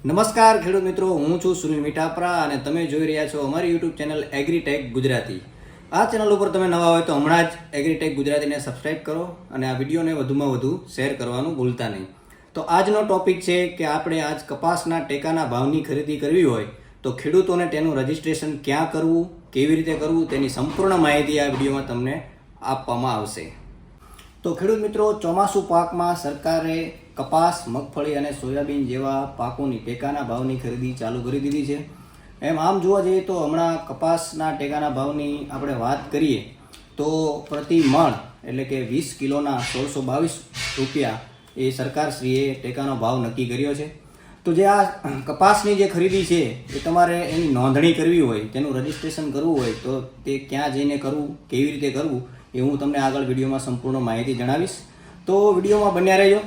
નમસ્કાર ખેડૂત મિત્રો, હું છું સુનિલ મીઠાપરા અને તમે જોઈ રહ્યા છો અમારી યુટ્યુબ ચેનલ એગ્રીટેક ગુજરાતી. આ ચેનલ ઉપર તમે નવા હોય તો હમણાં જ એગ્રીટેક ગુજરાતીને સબસ્ક્રાઇબ કરો અને આ વિડીયોને વધુમાં વધુ શેર કરવાનું ભૂલતા નહીં. તો આજનો ટોપિક છે કે આપણે આજ કપાસના ટેકાના ભાવની ખરીદી કરવી હોય તો ખેડૂતોને તેનું રજિસ્ટ્રેશન ક્યાં કરવું, કેવી રીતે કરવું, તેની સંપૂર્ણ માહિતી આ વિડીયોમાં તમને આપવામાં આવશે. તો ખેડૂત મિત્રો, ચોમાસુ પાકમાં સરકારે કપાસ, મગફળી અને સોયાબીન જેવા પાકોની ટેકાના ભાવની ખરીદી ચાલુ કરી દીધી છે. એમ આમ જોવા જઈએ તો હમણાં કપાસના ટેકાના ભાવની આપણે વાત કરીએ તો પ્રતિ મણ એટલે કે 20 કિલોના 1622 રૂપિયા એ સરકારશ્રીએ ટેકાનો ભાવ નક્કી કર્યો છે. તો જે આ કપાસની જે ખરીદી છે એ તમારે એની નોંધણી કરવી હોય, તેનું રજિસ્ટ્રેશન કરવું હોય તો તે ક્યાં જઈને કરવું, કેવી રીતે કરવું એ હું તમને આગળ વિડીયોમાં સંપૂર્ણ માહિતી જણાવીશ. તો વિડીયોમાં બન્યા રહેજો.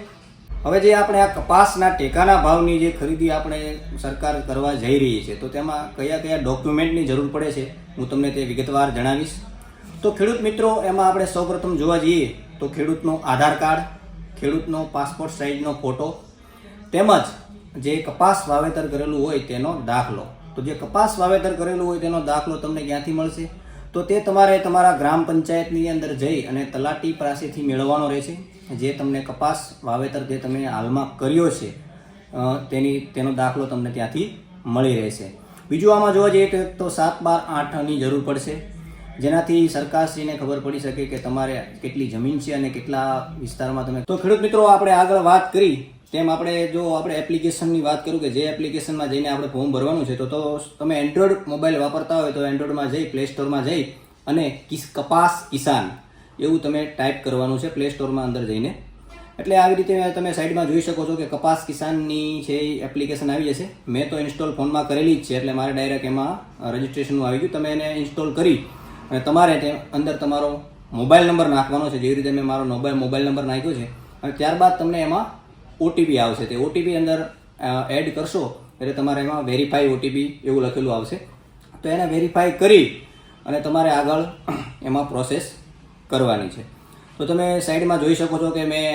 હવે જે આપણે આ કપાસના ટેકાના ભાવની જે ખરીદી આપણે સરકાર કરવા જઈ રહી છે તો તેમાં કયા કયા ડોક્યુમેન્ટની જરૂર પડે છે હું તમને તે વિગતવાર જણાવીશ. તો ખેડૂત મિત્રો, એમાં આપણે સૌપ્રથમ જોવા જઈએ તો ખેડૂતનો આધાર કાર્ડ, ખેડૂતનો પાસપોર્ટ સાઇઝનો ફોટો તેમજ જે કપાસ વાવેતર કરેલું હોય તેનો દાખલો. તો જે કપાસ વાવેતર કરેલું હોય તેનો દાખલો તમને ક્યાંથી મળશે? તો તે તમારે તમારા ગ્રામ પંચાયતની અંદર જઈ અને તલાટી પાસેથી મેળવવાનો રહેશે. જે તમને કપાસ વાવેતર જે તમે હાલમાં કર્યો છે તેનો દાખલો તમને ત્યાંથી મળી રહેશે. બીજું આમાં જોવા જઈએ તો 7/12/8ની જરૂર પડશે, જેનાથી સરકારશ્રીને ખબર પડી શકે કે તમારે કેટલી જમીન છે અને કેટલા વિસ્તારમાં તમે. તો ખેડૂત મિત્રો, આપણે આગળ વાત કરી તેમ આપણે એપ્લિકેશનની વાત કરું કે જે એપ્લિકેશનમાં જઈને આપણે ફોર્મ ભરવાનું છે તો તમે એન્ડ્રોઈડ મોબાઈલ વાપરતા હોય તો એન્ડ્રોઈડમાં જઈ પ્લે સ્ટોરમાં જઈ અને કપાસ કિસાન એવું તમે ટાઈપ કરવાનું છે પ્લે સ્ટોરમાં અંદર જઈને. એટલે આવી રીતે તમે સાઈડમાં જોઈ શકો છો કે કપાસ કિસાનની છે એપ્લિકેશન આવી જશે. મેં તો ઇન્સ્ટોલ ફોનમાં કરેલી જ છે એટલે મારે ડાયરેક્ટ એમાં રજિસ્ટ્રેશનનું આવી ગયું. તમે એને ઇન્સ્ટોલ કરી અને તમારે તે અંદર તમારો મોબાઈલ નંબર નાખવાનો છે. જેવી રીતે મેં મારો મોબાઈલ નંબર નાખ્યો છે અને ત્યારબાદ તમને એમાં ઓટીપી આવશે. તે ઓટીપી અંદર એડ કરશો એટલે તમારે એમાં વેરીફાઈ ઓટીપી એવું લખેલું આવશે. તો એને વેરીફાઈ કરી અને તમારે આગળ એમાં પ્રોસેસ કરવાની છે. તો તમે સાઈડમાં જોઈ શકો છો કે મેં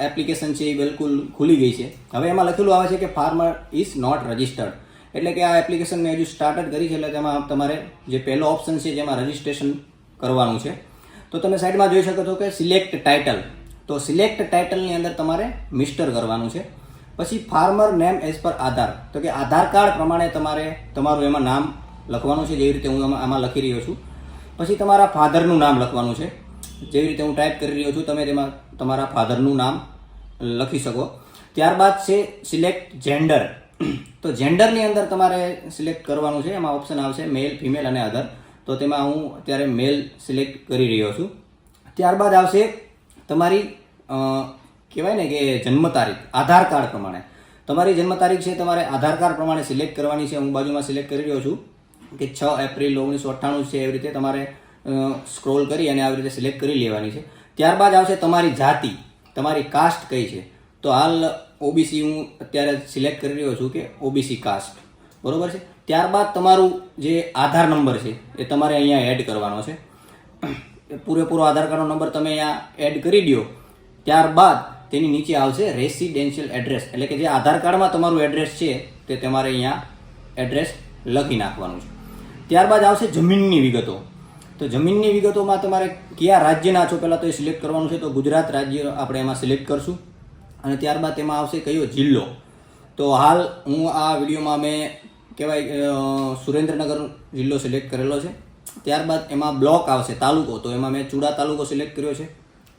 એપ્લિકેશન છે એ બિલકુલ ખુલી ગઈ છે. હવે એમાં લખેલું આવે છે કે ફાર્મર ઇઝ નોટ રજિસ્ટર્ડ, એટલે કે આ એપ્લિકેશન મેં હજુ સ્ટાર્ટ જ કરી છે એટલે તેમાં તમારે જે પહેલો ઓપ્શન છે જેમાં રજિસ્ટ્રેશન કરવાનું છે. તો તમે સાઈડમાં જોઈ શકો છો કે સિલેક્ટ ટાઇટલ. તો સિલેક્ટ ટાઇટલની અંદર તમારે મિસ્ટર કરવાનું છે. પછી ફાર્મર નેમ એઝ પર આધાર, તો કે આધાર કાર્ડ પ્રમાણે તમારે તમારું એમાં નામ લખવાનું છે, જેવી રીતે હું આમાં લખી રહ્યો છું. પછી તમારા ફાધરનું નામ લખવાનું છે, જેવી રીતે હું ટાઈપ કરી રહ્યો છું. તમે તેમાં તમારા ફાધરનું નામ લખી શકો. ત્યારબાદ છે સિલેક્ટ જેન્ડર. તો જેન્ડરની અંદર તમારે સિલેક્ટ કરવાનું છે. એમાં ઓપ્શન આવશે મેલ, ફિમેલ અને અધર. તો તેમાં હું અત્યારે મેલ સિલેક્ટ કરી રહ્યો છું. ત્યારબાદ આવશે તમારી કહેવાય ને કે જન્મ તારીખ. આધાર કાર્ડ પ્રમાણે તમારી જન્મ તારીખ છે તમારે આધાર કાર્ડ પ્રમાણે સિલેક્ટ કરવાની છે. હું બાજુમાં સિલેક્ટ કરી રહ્યો છું કે 6 એપ્રિલ 1998 છે. એવી રીતે તમારે સ્ક્રોલ કરી અને આવી રીતે સિલેક્ટ કરી લેવાની છે. ત્યારબાદ આવશે તમારી જાતિ, તમારી કાસ્ટ કઈ છે. તો હાલ ઓબીસી હું અત્યારે સિલેક્ટ કરી રહ્યો છું કે ઓબીસી કાસ્ટ, બરોબર છે. ત્યારબાદ તમારું જે આધાર નંબર છે એ તમારે અહીંયા એડ કરવાનો છે. પૂરેપૂરો આધાર કાર્ડનો નંબર તમે અહીંયા એડ કરી દો. ત્યારબાદ તેની નીચે આવશે રેસિડેન્શિયલ એડ્રેસ, એટલે કે જે આધાર કાર્ડમાં તમારું એડ્રેસ છે તે તમારે અહીંયા એડ્રેસ લખી નાખવાનું છે. ત્યારબાદ આવશે જમીનની વિગતો. તો જમીનની વિગતોમાં તમારે કયા રાજ્યના છો પહેલાં તો એ સિલેક્ટ કરવાનું છે. તો ગુજરાત રાજ્ય આપણે એમાં સિલેક્ટ કરશું અને ત્યારબાદ તેમાં આવશે કયો જિલ્લો. તો હાલ હું આ વિડીયોમાં મેં કહેવાય સુરેન્દ્રનગર જિલ્લો સિલેક્ટ કરેલો છે. ત્યારબાદ એમાં બ્લોક આવશે તાલુકો, તો એમાં મેં ચુડા તાલુકો સિલેક્ટ કર્યો છે.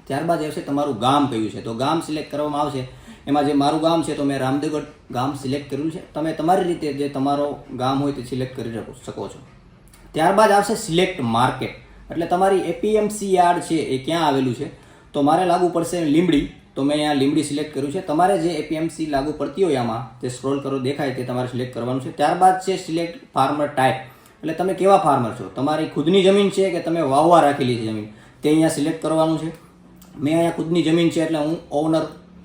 ત્યારબાદ આવશે તમારું ગામ કયું છે. તો ગામ સિલેક્ટ કરવામાં આવશે. એમાં જે મારું ગામ છે તો મેં રામદેવગઢ ગામ સિલેક્ટ કર્યું છે. તમે તમારી રીતે જે તમારો ગામ હોય તે સિલેક્ટ કરી શકો છો. ત્યારબાદ આવશે સિલેક્ટ માર્કેટ, એટલે તમારી એપીએમસી યાર્ડ છે એ ક્યાં આવેલું છે. તો મારે લાગુ પડશે લીંબડી, તો મેં અહીંયા લીંબડી સિલેક્ટ કર્યું છે. તમારે જે એપીએમસી લાગુ પડતી હોય આમાં તે સ્ક્રોલ કરો દેખાય તે તમારે સિલેક્ટ કરવાનું છે. ત્યારબાદ છે સિલેક્ટ ફાર્મર ટાઈપ, એટલે તમે કેવા ફાર્મર છો. તમારી ખુદની જમીન છે કે તમે વાવવા રાખેલી છે જમીન, તે અહીંયા સિલેક્ટ કરવાનું છે. મેં અહીંયા ખુદની જમીન છે એટલે હું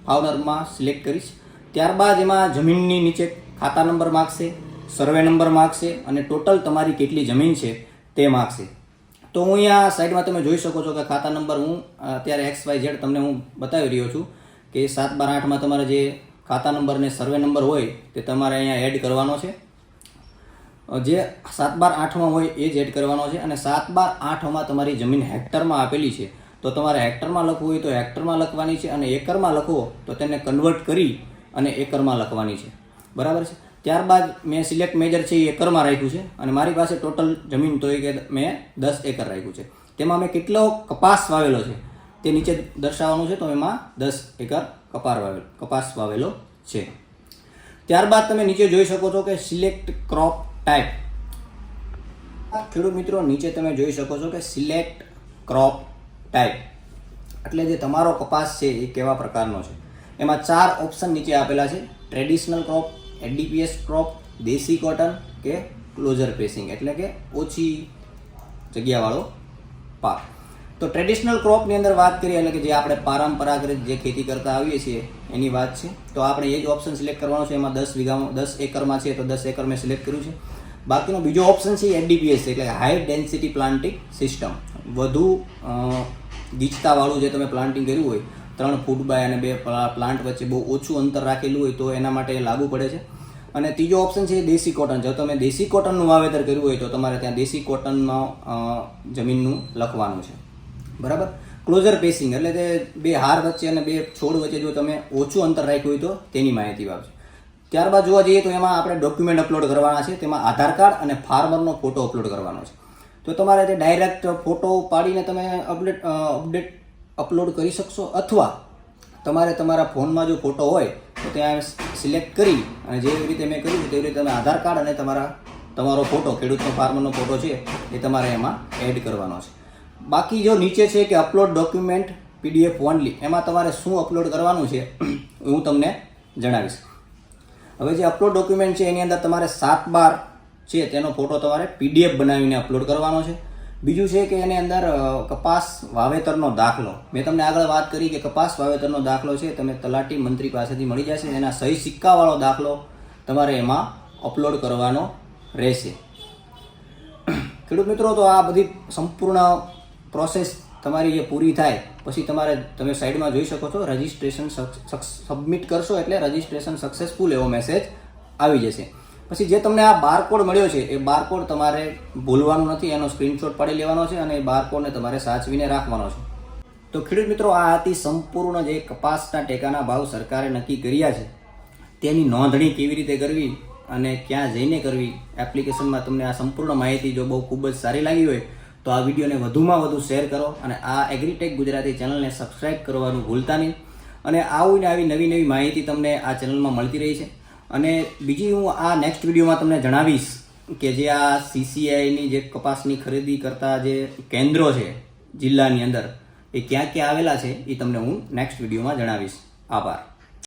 ફાઉનરમાં સિલેક્ટ કરીશ. ત્યારબાદ એમાં જમીનની નીચે ખાતા નંબર માગશે, સર્વે નંબર માગશે અને ટોટલ તમારી કેટલી જમીન છે તે માગશે. તો હું અહીંયા સાઈડમાં તમે જોઈ શકો છો કે ખાતા નંબર હું અત્યારે XYZ તમને હું બતાવી રહ્યો છું કે 7/12/8માં તમારે જે ખાતા નંબર ને સર્વે નંબર હોય તે તમારે અહીંયા એડ કરવાનો છે. જે 7/8માં હોય એ જ એડ કરવાનો છે. અને 7/8માં તમારી જમીન હેક્ટરમાં આપેલી છે તો તમારે હેક્ટરમાં લખવું હોય તો હેક્ટરમાં લખવાની છે, અને એકરમાં લખવો તો તેને કન્વર્ટ કરી અને એકરમાં લખવાની છે. બરાબર છે. ત્યારબાદ મેં સિલેક્ટ મેજર છે એ એકરમાં રાખ્યું છે, અને મારી પાસે ટોટલ જમીન તો એ કે મેં 10 એકર રાખ્યું છે. તેમાં મેં કેટલો કપાસ વાવેલો છે તે નીચે દર્શાવવાનું છે. તો એમાં 10 એકર કપાસ વાવેલો છે. ત્યારબાદ તમે નીચે જોઈ શકો છો કે સિલેક્ટ ક્રોપ ટાઈપ. ખેડૂત મિત્રો, નીચે તમે જોઈ શકો છો કે સિલેક્ટ ક્રોપ ટાઈપ એટલે જે તમારો કપાસ છે એ કેવા પ્રકારનો છે. એમાં 4 ઓપ્શન નીચે આપેલા છે: ટ્રેડિશનલ ક્રોપ, એડીપીએસ ક્રોપ, દેશી કોટન કે ક્લોઝર પેસિંગ એટલે કે ઓછી જગ્યાવાળો પાક. તો ટ્રેડિશનલ ક્રોપની અંદર વાત કરીએ એટલે કે જે આપણે પરંપરાગત જે ખેતી કરતા આવીએ છીએ એની વાત છે. તો આપણે એ જ ઓપ્શન સિલેક્ટ કરવાનો છે. એમાં 10 એકરમાં છે તો 10 એકર મેં સિલેક્ટ કર્યું છે. બાકીનો બીજો ઓપ્શન છે એડીપીએસ એટલે હાઈ ડેન્સિટી પ્લાન્ટિંગ સિસ્ટમ. વધુ ગીચતાવાળું જે તમે પ્લાન્ટિંગ કર્યું હોય, 3 ફૂટ બાય અને 2 પ્લાન્ટ વચ્ચે બહુ ઓછું અંતર રાખેલું હોય તો એના માટે લાગુ પડે છે. અને ત્રીજો ઓપ્શન છે દેશી કોટન. જો તમે દેશી કોટનનું વાવેતર કર્યું હોય તો તમારે ત્યાં દેશી કોટનમાં જમીનનું લખવાનું છે. બરાબર. ક્લોઝર પેસિંગ એટલે કે 2 હાર વચ્ચે અને 2 છોડ વચ્ચે જો તમે ઓછું અંતર રાખ્યું હોય તો તેની માહિતી આપશે. ત્યારબાદ જોવા જઈએ તો એમાં આપણે ડોક્યુમેન્ટ અપલોડ કરવાના છે. તેમાં આધાર કાર્ડ અને ફાર્મરનો ફોટો અપલોડ કરવાનો છે. તો તમારે તે ડાયરેક્ટ ફોટો પાડીને તમે અપડેટ અપલોડ કરી શકશો, અથવા તમારે તમારા ફોનમાં જો ફોટો હોય તો ત્યાં સિલેક્ટ કરી અને જેવી રીતે મેં કર્યું તેવી રીતે તમે આધાર કાર્ડ અને તમારો ફોટો, ખેડૂતનો ફાર્મરનો ફોટો છે એ તમારે એમાં એડ કરવાનો છે. બાકી જો નીચે છે કે અપલોડ ડોક્યુમેન્ટ PDF ઓનલી, એમાં તમારે શું અપલોડ કરવાનું છે હું તમને જણાવીશ. હવે જે અપલોડ ડોક્યુમેન્ટ છે એની અંદર તમારે 7/12 છે તેનો ફોટો તમારે PDF બનાવીને અપલોડ કરવાનો છે. બીજું છે કે એની અંદર કપાસ વાવેતરનો દાખલો. મેં તમને આગળ વાત કરી કે કપાસ વાવેતરનો દાખલો છે તમે તલાટી મંત્રી પાસેથી મળી જશે. એના સહી સિક્કાવાળો દાખલો તમારે એમાં અપલોડ કરવાનો રહેશે. ખેડૂત મિત્રો, તો આ બધી સંપૂર્ણ પ્રોસેસ તમારી જે પૂરી થાય પછી તમે સાઈડમાં જોઈ શકો છો રજિસ્ટ્રેશન સબમિટ કરશો એટલે રજિસ્ટ્રેશન સક્સેસફુલ એવો મેસેજ આવી જશે. પછી જે તમને આ બારકોડ મળ્યો છે એ બારકોડ તમારે ભૂલવાનું નથી. એનો સ્ક્રીનશોટ પાડી લેવાનો છે અને એ બારકોડને તમારે સાચવીને રાખવાનો છે. તો ખેડૂત મિત્રો, આ હતી સંપૂર્ણ જે કપાસના ટેકાના ભાવ સરકારે નક્કી કર્યા છે તેની નોંધણી કેવી રીતે કરવી અને ક્યાં જઈને કરવી. એપ્લિકેશનમાં તમને આ સંપૂર્ણ માહિતી જો બહુ ખૂબ જ સારી લાગી હોય તો આ વિડીયોને વધુમાં વધુ શેર કરો અને આ એગ્રીટેક ગુજરાતી ચેનલને સબસ્ક્રાઈબ કરવાનું ભૂલતા નહીં. અને આવી નવી માહિતી તમને આ ચેનલમાં મળતી રહી છે. અને બીજી હું આ નેક્સ્ટ વિડીયોમાં તમને જણાવીશ કે જે આ CCIની જે કપાસની ખરીદી કરતા જે કેન્દ્રો છે જિલ્લાની અંદર એ ક્યાં ક્યાં આવેલા છે એ તમને હું નેક્સ્ટ વિડીયોમાં જણાવીશ. આભાર.